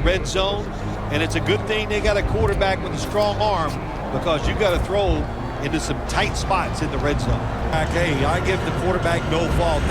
red zone, and it's a good thing they got a quarterback with a strong arm, because you got to throw into some tight spots in the red zone. Hey, I give the quarterback no fault.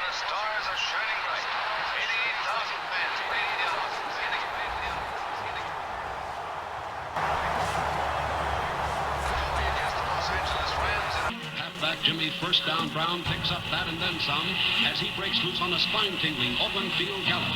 Stars are shining bright. 88,000 fans radiating out. Against the Los Angeles Rams. Halfback Jimmy, first down. Brown picks up that and then some as he breaks loose on a spine-tingling open field gallop.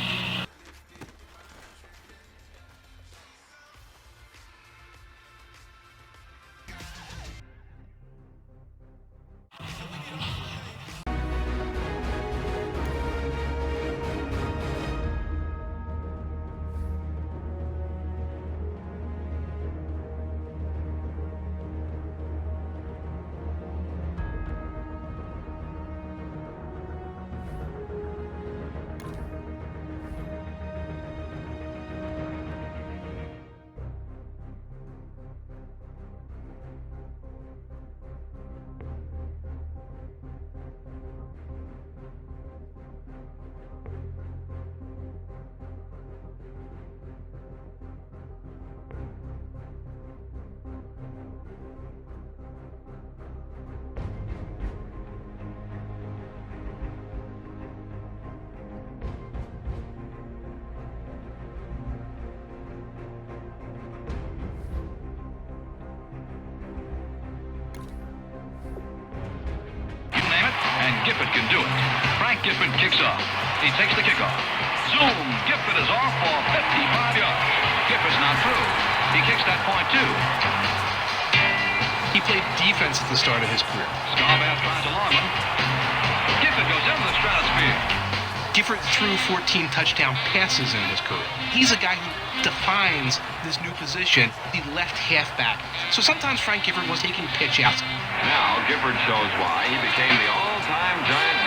And Gifford can do it. Frank Gifford kicks off. He takes the kickoff. Zoom! Gifford is off for 55 yards. Gifford's not through. He kicks that point, too. He played defense at the start of his career. Starr tries a long one. Gifford goes into the stratosphere. Gifford threw 14 touchdown passes in his career. He's a guy who defines this new position, the left halfback. So sometimes Frank Gifford was taking pitch outs. Now Gifford shows why he became the all-time giant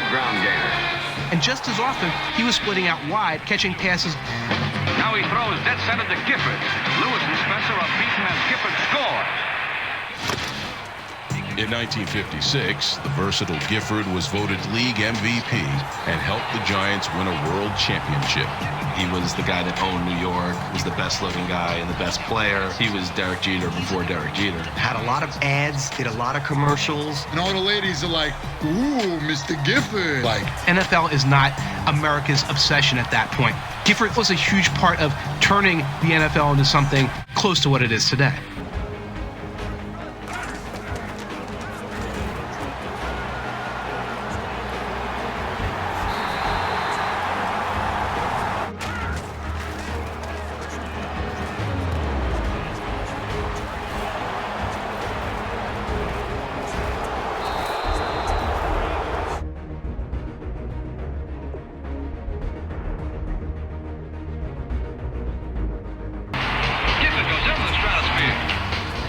ground gainer. And just as often, he was splitting out wide, catching passes. Now he throws dead center to Gifford. Lewis and Spencer are beaten as Gifford scores. In 1956, the versatile Gifford was voted league MVP and helped the Giants win a world championship. He was the guy that owned New York, was the best-looking guy and the best player. He was Derek Jeter before Derek Jeter. Had a lot of ads, did a lot of commercials. And all the ladies are like, ooh, Mr. Gifford. Like, NFL is not America's obsession at that point. Gifford was a huge part of turning the NFL into something close to what it is today.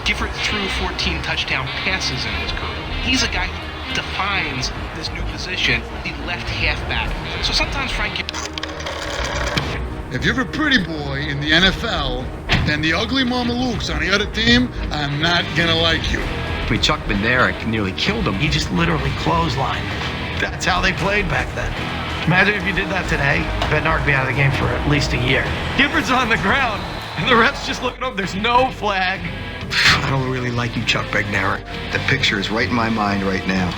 Gifford threw 14 touchdown passes in his career. He's a guy who defines this new position, the left halfback. So sometimes Frank Gifford... if you're a pretty boy in the NFL, And the ugly Mamalukes on the other team are not gonna like you. I mean, Chuck Bednarik nearly killed him. He just literally clotheslined. That's how they played back then. Imagine if you did that today. Bednarik would be out of the game for at least a year. Gifford's on the ground, and the ref's just looking over. There's no flag. I don't really like you, Chuck Bednarik. The picture is right in my mind right now.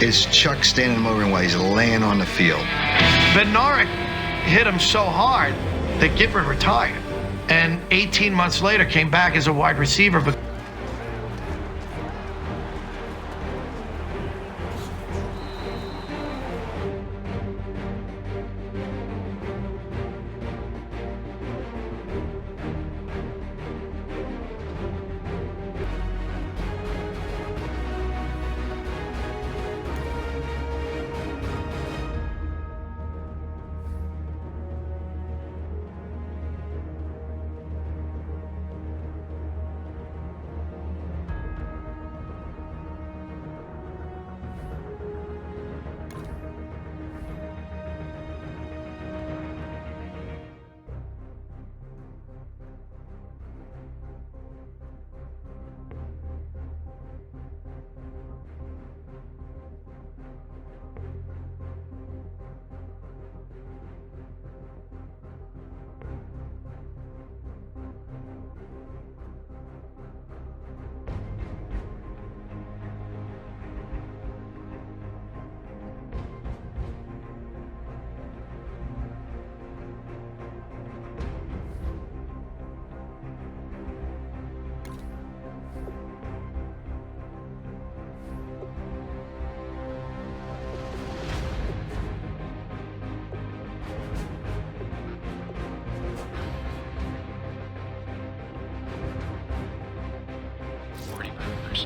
Is Chuck standing over him while he's laying on the field. Bednarik hit him so hard that Gifford retired. And 18 months later came back as a wide receiver. But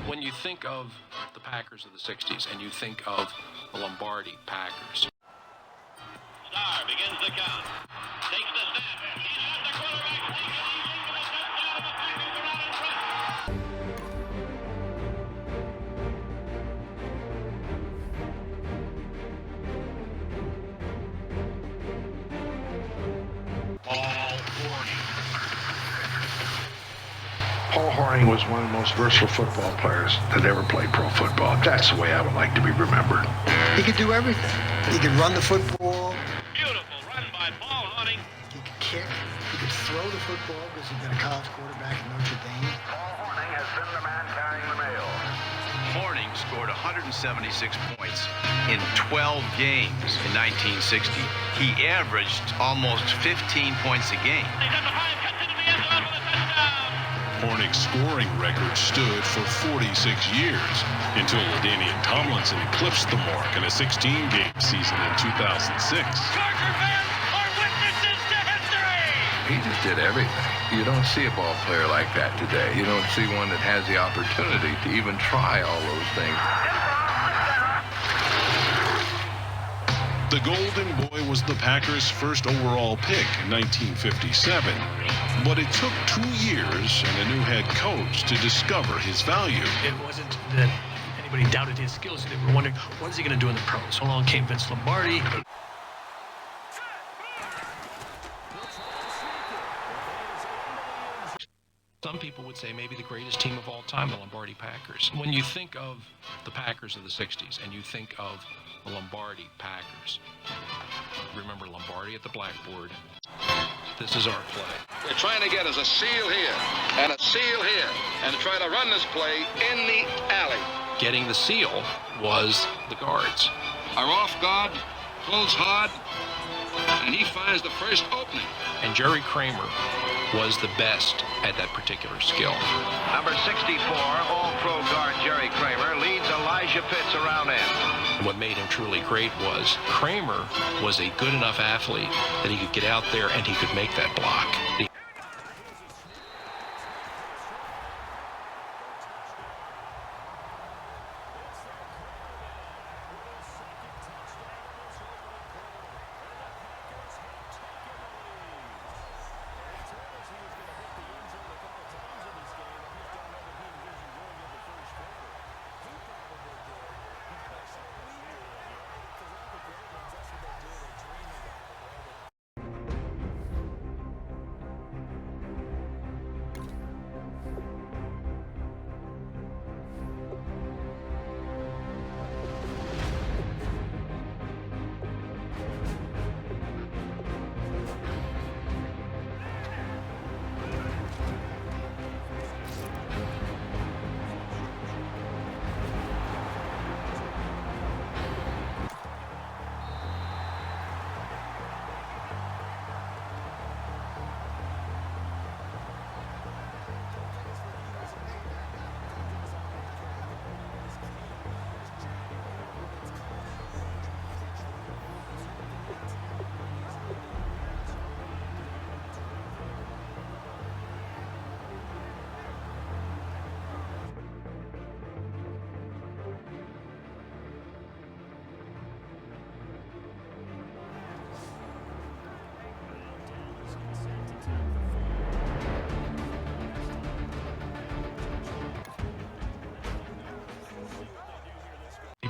When you think of the Packers of the 60s and you think of the Lombardi Packers. Starr begins the count. Takes the snap. He's got the quarterback sneak, and he's into the touchdown, and the Packers are out in Paul Hornung was one of the most versatile football players that ever played pro football. That's the way I would like to be remembered. He could do everything. He could run the football. beautiful run by Paul Hornung. He could kick. He could throw the football because he's been a college quarterback at Notre Dame. Paul Hornung has been the man carrying the mail. Hornung scored 176 points in 12 games in 1960. He averaged almost 15 points a game. He's at the 5, cuts into the end zone for the touchdown. Hornung's scoring record stood for 46 years until LaDainian Tomlinson eclipsed the mark in a 16-game season in 2006. Charger fans are witnesses to history. He just did everything. You don't see a ball player like that today. You don't see one that has the opportunity to even try all those things. The Golden Boy was the Packers' first overall pick in 1957, but it took 2 years and a new head coach to discover his value. it wasn't that anybody doubted his skills. They were wondering, what is he going to do in the pros? So along came Vince Lombardi. Some people would say maybe the greatest team of all time, the Lombardi Packers. When you think of the Packers of the 60s and you think of the Lombardi Packers, remember Lombardi at the blackboard. This is our play. We're trying to get us a seal here and a seal here and try to run this play in the alley. Getting the seal was the guards. Our off guard pulls hard, and he finds the first opening. And Jerry Kramer was the best at that particular skill. Number 64, All-Pro guard Jerry Kramer leads Elijah Pitts around end. And what made him truly great was Kramer was a good enough athlete that he could get out there and he could make that block.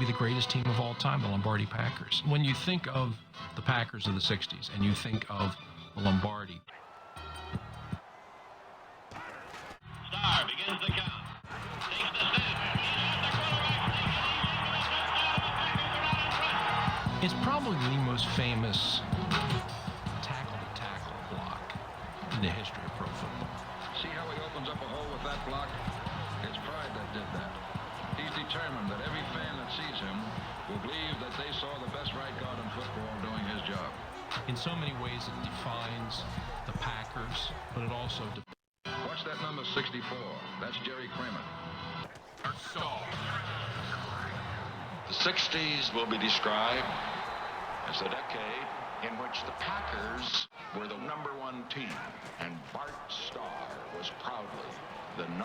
maybe the greatest team of all time, the Lombardi Packers. When you think of the Packers of the 60s and you think of the Lombardi. Starr begins the count. Takes the snap. It's probably the most famous tackle-to-tackle block in the history of pro football. See how he opens up a hole with that block? It's pride that did that. He's determined that every fan that sees him will believe that they saw the best right guard in football doing his job. In so many ways, it defines the Packers, but it also... Watch that number 64. That's Jerry Kramer. The 60s will be described as a decade in which the Packers were the #1 team, and Bart Starr was proudly the #1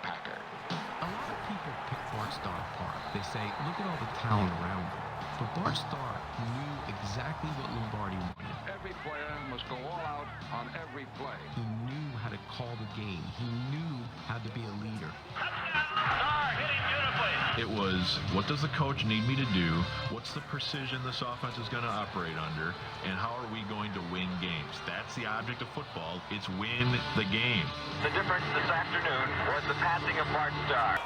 Packer. A lot of people pick Bart Starr apart. They say, look at all the talent around him. But Bart Starr knew exactly what Lombardi wanted. Every player must go all out on every play. He knew how to call the game. He knew how to be a leader. Starr hitting beautifully. It was, what does the coach need me to do? What's the precision this offense is going to operate under? And how are we going to win games? That's the object of football. It's win the game. The difference this afternoon was the passing of Bart Starr.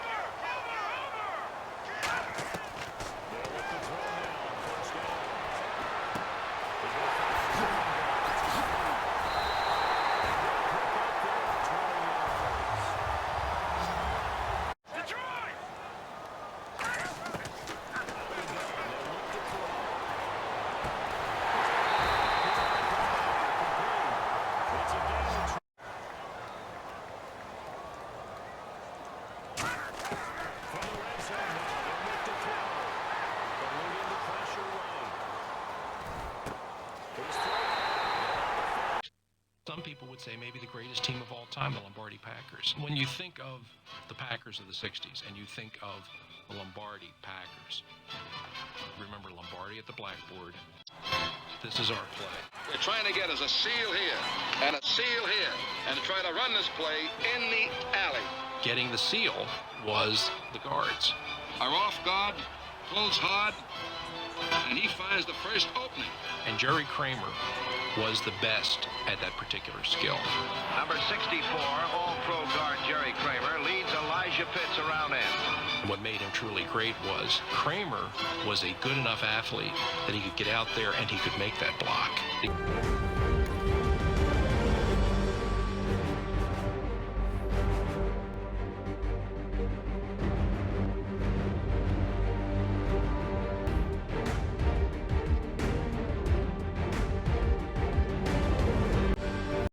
Some people would say maybe the greatest team of all time, the Lombardi Packers. When you think of the Packers of the 60s and you think of the Lombardi Packers, remember Lombardi at the blackboard. This is our play. We're trying to get us a seal here and a seal here and try to run this play in the alley. Getting the seal was the guards. Our off guard pulls hard, and he finds the first opening. And Jerry Kramer was the best at that particular skill. Number 64, All-Pro guard Jerry Kramer leads Elijah Pitts around end. What made him truly great was Kramer was a good enough athlete that he could get out there and he could make that block.